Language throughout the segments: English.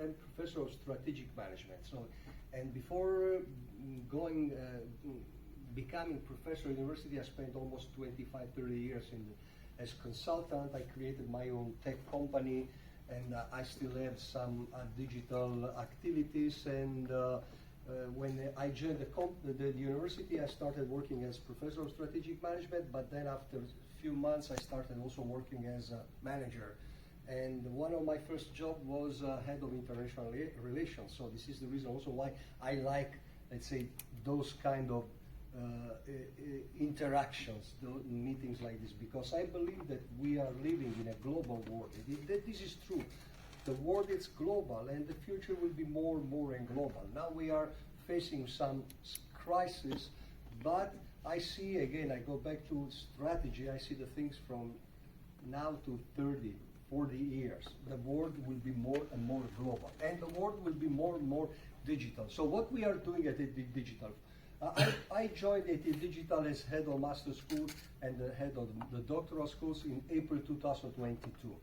I'm professor of strategic management. So, and before going, becoming professor at university, I spent almost 25, 30 years as consultant. I created my own tech company, and I still have some digital activities. And when I joined the university, I started working as professor of strategic management, but then after a few months, I started also working as a manager. And one of my first job was head of international relations. So this is the reason also why I like, let's say, those kind of interactions, meetings like this, because I believe that we are living in a global world. This is true. The world is global, and the future will be more and more and global. Now we are facing some crisis, but I see, again, I go back to strategy, I see the things from now to 30, 40 years. The world will be more and more global, and the world will be more and more digital. So what we are doing at ET Digital, I joined ET Digital as head of master school and the head of the doctoral schools in April 2022.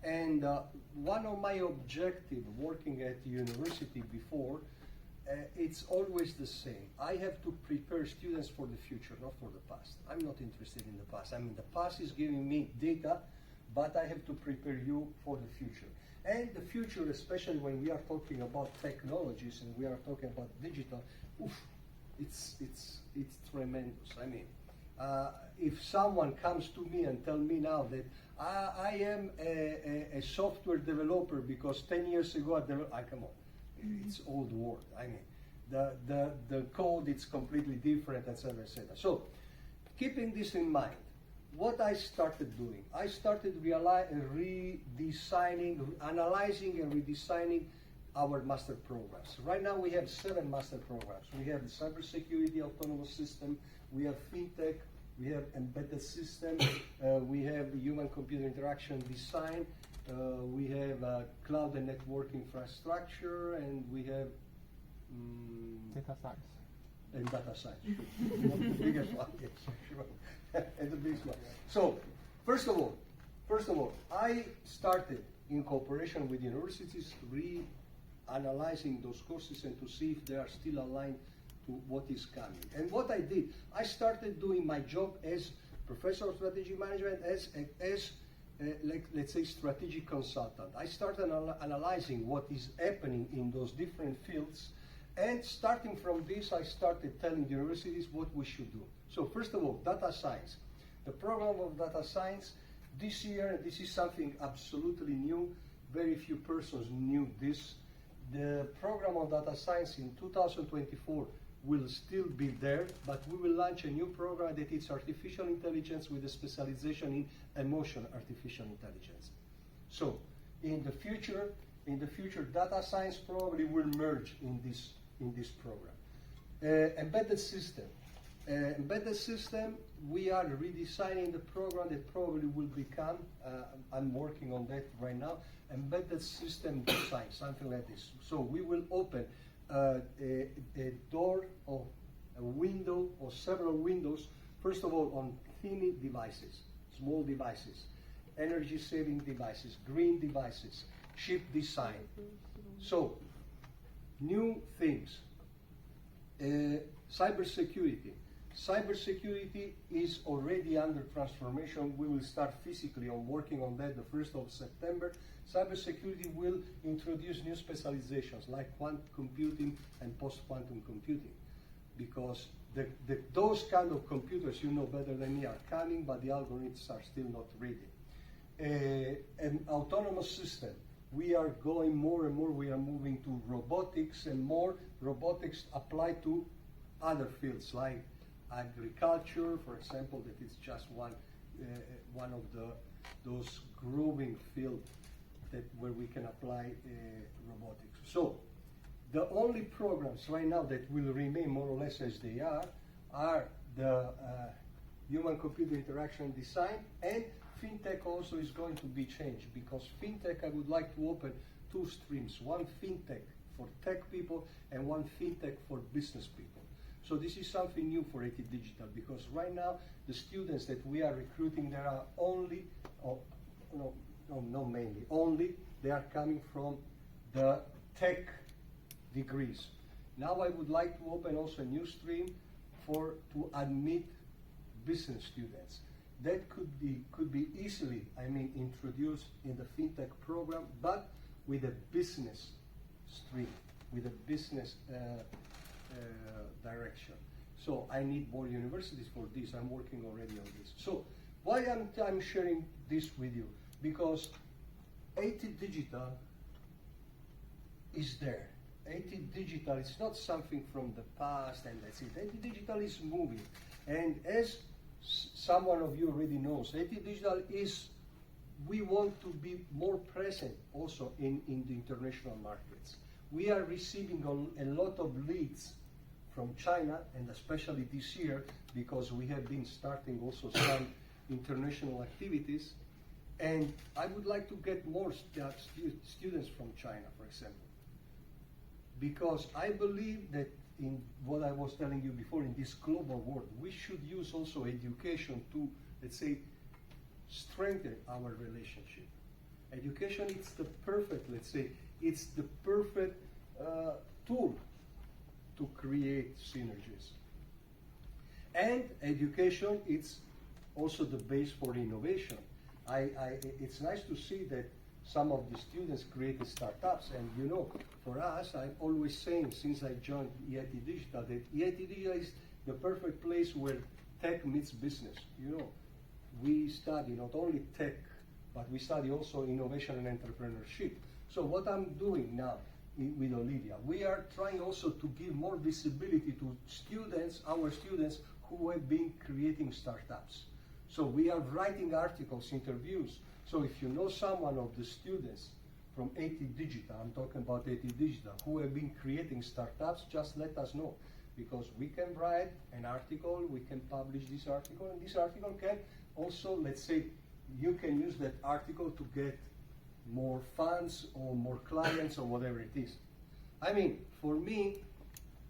And one of my objectives working at the university before, it's always the same. I have to prepare students for the future, not for the past. I'm not interested in the past. I mean, the past is giving me data, but I have to prepare you for the future. And the future, especially when we are talking about technologies and we are talking about digital, it's tremendous. I mean, if someone comes to me and tell me now that I am a software developer because 10 years ago come on, it's old world. I mean, the code is completely different, etc., etc. So, keeping this in mind, what I started doing, I started redesigning, analyzing and redesigning our master programs. Right now we have 7 master programs. We have the cybersecurity autonomous system, we have fintech, we have embedded system, we have human-computer interaction design, we have cloud and network infrastructure, and we have data science. And data science, the biggest one, yes, sure. And the biggest one. So, first of all, I started in cooperation with universities, reanalyzing those courses and to see if they are still aligned to what is coming. And what I did, I started doing my job as professor of strategic management, like, let's say, strategic consultant. I started analyzing what is happening in those different fields. And starting from this, I started telling the universities what we should do. So first of all, data science. The program of data science this year, this is something absolutely new. Very few persons knew this. The program of data science in 2024 will still be there, but we will launch a new program that is artificial intelligence with a specialization in emotional artificial intelligence. So in the future, data science probably will merge in this program. Embedded system. Embedded system, we are redesigning the program that probably will become, I'm working on that right now, embedded system design, something like this. So we will open a door or a window or several windows, first of all on thin devices, small devices, energy saving devices, green devices, chip design. So, new things. Cybersecurity. Cybersecurity is already under transformation. We will start physically on working on that the 1st of September. Cybersecurity will introduce new specializations like quantum computing and post-quantum computing, because those kind of computers, you know better than me, are coming, but the algorithms are still not ready. An autonomous system. We are going more and more, we are moving to robotics, and more robotics applied to other fields like agriculture, for example, that is just one of those growing fields where we can apply robotics. So the only programs right now that will remain more or less as they are the human-computer interaction design, and fintech also is going to be changed, because fintech, I would like to open 2 streams, one fintech for tech people and one fintech for business people. So this is something new for ET Digital, because right now the students that we are recruiting, there are only, not mainly, only they are coming from the tech degrees. Now I would like to open also a new stream to admit business students. That could be easily, introduced in the FinTech program, but with a business stream, with a business direction. So I need more universities for this. I'm working already on this. So why I'm sharing this with you? Because EIT Digital is there. EIT Digital is not something from the past and that's it. EIT Digital is moving. And as someone of you already knows, EIT Digital we want to be more present also in the international markets. We are receiving a lot of leads from China, and especially this year, because we have been starting also some international activities. And I would like to get more students from China, for example. Because I believe that in what I was telling you before, in this global world, we should use also education to, let's say, strengthen our relationship. Education is the perfect, let's say, it's the perfect tool to create synergies. And education is also the base for innovation. It's nice to see that some of the students created startups, and you know, for us, I'm always saying since I joined EIT Digital that EIT Digital is the perfect place where tech meets business. You know, we study not only tech, but we study also innovation and entrepreneurship. So what I'm doing now with Olivia, we are trying also to give more visibility to students, our students who have been creating startups. So we are writing articles, interviews. So if you know someone of the students from EIT Digital, I'm talking about EIT Digital, who have been creating startups, just let us know. Because we can write an article, we can publish this article, and this article can also, let's say, you can use that article to get more funds or more clients or whatever it is. I mean, for me,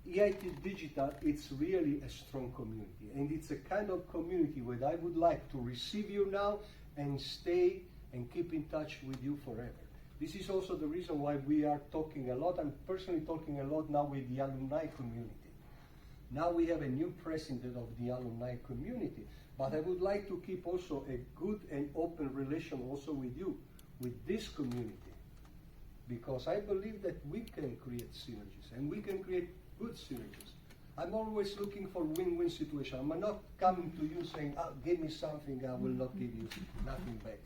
EIT Digital, it's really a strong community. And it's a kind of community where I would like to receive you now and stay and keep in touch with you forever. This is also the reason why we are talking a lot. I'm personally talking a lot now with the alumni community. Now we have a new president of the alumni community, but I would like to keep also a good and open relation also with you, with this community, because I believe that we can create synergies, and we can create good synergies. I'm always looking for win-win situation. I'm not coming to you saying, give me something, I will not give you nothing back.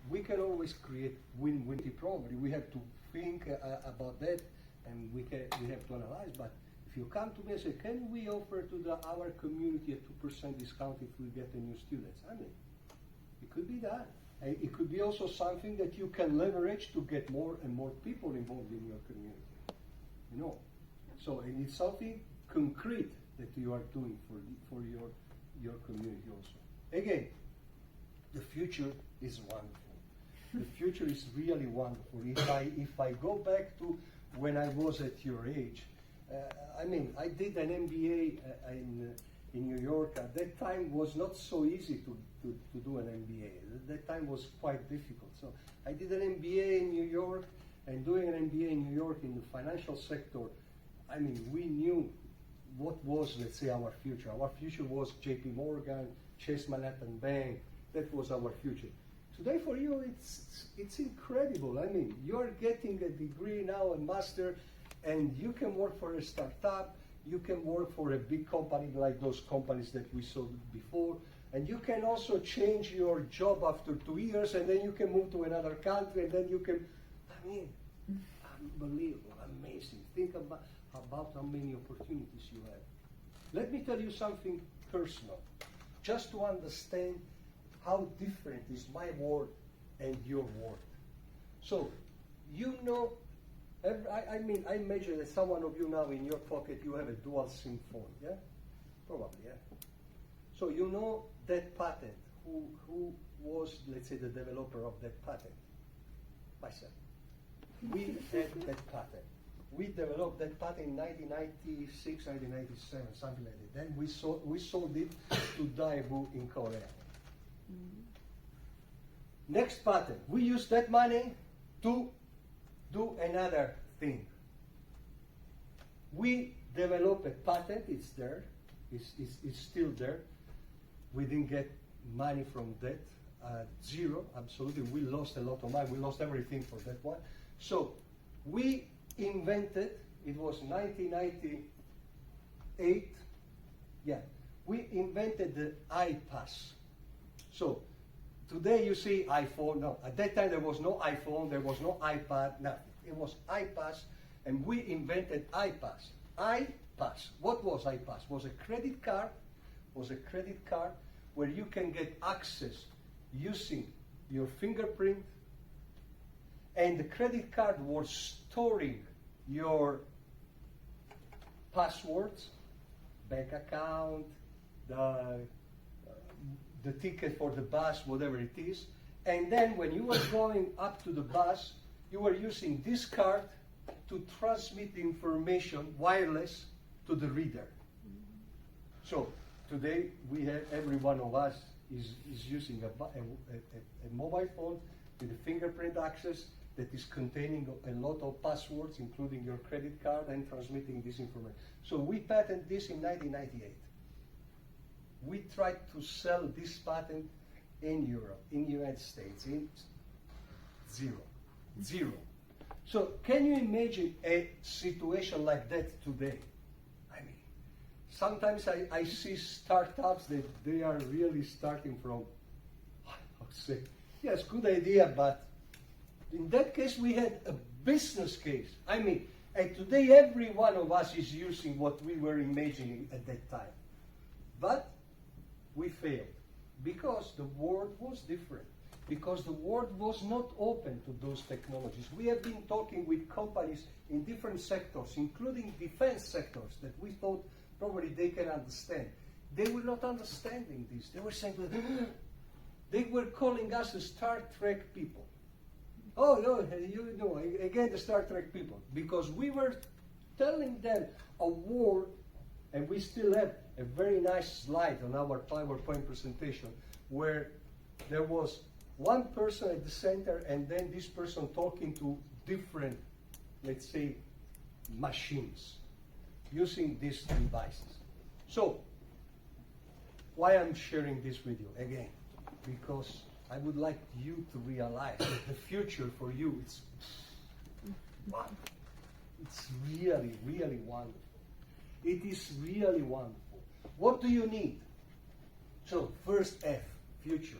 We can always create win-win. Probably we have to think about that, and we have to analyze. But if you come to me and say, can we offer to our community a 2% discount if we get a new students? I mean, it could be that. It could be also something that you can leverage to get more and more people involved in your community. You know, so it's something concrete that you are doing for your community also. Again, the future is wonderful. The future is really wonderful. If I go back to when I was at your age, I mean, I did an MBA in New York. At that time was not so easy to do an MBA. At that time was quite difficult. So I did an MBA in New York, and doing an MBA in New York in the financial sector, I mean, we knew what was, let's say, our future. Our future was JP Morgan, Chase Manhattan Bank. That was our future. Today for you, it's incredible. I mean, you're getting a degree now, a master, and you can work for a startup. You can work for a big company like those companies that we saw before. And you can also change your job after 2 years, and then you can move to another country, and then you can, I mean, unbelievable, amazing. Think about how many opportunities you have. Let me tell you something personal, just to understand how different is my world and your world. So, you know, I mean, I imagine that someone of you now in your pocket, you have a dual SIM phone, yeah? Probably, yeah? So you know that patent, who was, let's say, the developer of that patent? Myself. We had that patent. We developed that patent in 1996, 1997, something like that. Then we sold it to Daewoo in Korea. Next patent, we used that money to do another thing. We developed a patent, it's there, it's still there. We didn't get money from that, zero, absolutely. We lost a lot of money, we lost everything for that one. So we invented, it was 1998, yeah, we invented the iPass. So today you see iPhone, no, at that time there was no iPhone, there was no iPad, nothing. It was iPass, and we invented iPass. iPass, what was iPass? Was a credit card, where you can get access using your fingerprint, and the credit card was storing your passwords, bank account, the ticket for the bus, whatever it is. And then when you were going up to the bus, you were using this card to transmit the information wireless to the reader. So today we have, every one of us is using a mobile phone with a fingerprint access that is containing a lot of passwords, including your credit card, and transmitting this information. So we patented this in 1998. We tried to sell this patent in Europe, in the United States, in zero. So can you imagine a situation like that today? I mean, sometimes I see startups that they are really starting from, I would say, yes, good idea, but in that case we had a business case. I mean, and today every one of us is using what we were imagining at that time. But we failed because the world was different, because the world was not open to those technologies. We have been talking with companies in different sectors, including defense sectors, that we thought probably they can understand. They were not understanding this. They were saying, they were calling us the Star Trek people. Oh, no, you know, again, the Star Trek people, because we were telling them a world, and we still have a very nice slide on our PowerPoint presentation where there was one person at the center and then this person talking to different, let's say, machines using these devices. So, why I'm sharing this video again? Because I would like you to realize that the future for you, it's really, really wonderful. It is really wonderful. What do you need? So, first F, future.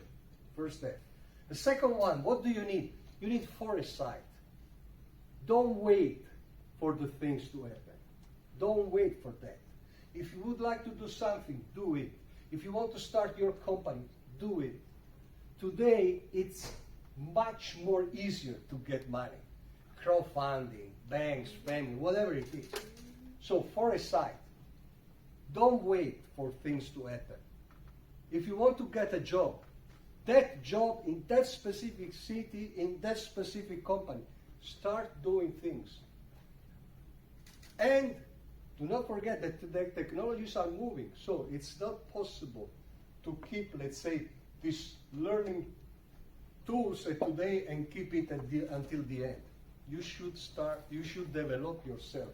First F. The second one, what do you need? You need foresight. Don't wait for the things to happen. Don't wait for that. If you would like to do something, do it. If you want to start your company, do it. Today, it's much more easier to get money. Crowdfunding, banks, family, whatever it is. So, foresight. Don't wait for things to happen. If you want to get a job, that job in that specific city, in that specific company, start doing things. And do not forget that the technologies are moving, so it's not possible to keep, let's say, these learning tools today and keep it until the end. You should develop yourself.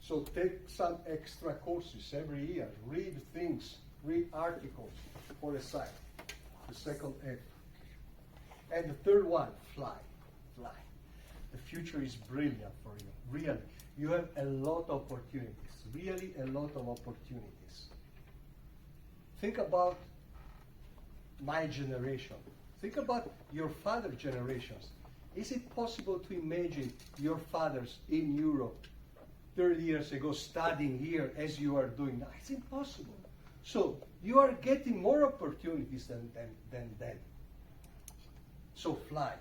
So take some extra courses every year, read things, read articles for a site. The second F. And the third one, fly. The future is brilliant for you, really. You have a lot of opportunities, really a lot of opportunities. Think about my generation. Think about your father's generations. Is it possible to imagine your fathers in Europe 30 years ago studying here as you are doing now? It's impossible. So you are getting more opportunities than then. So fly.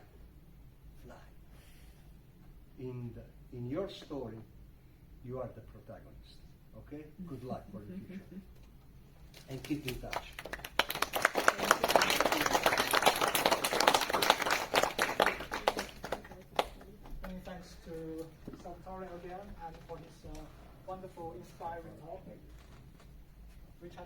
In your story, you are the protagonist. Okay? Good luck for the future. And keep in touch. Many thanks to Salvatore again and for his wonderful, inspiring talk, which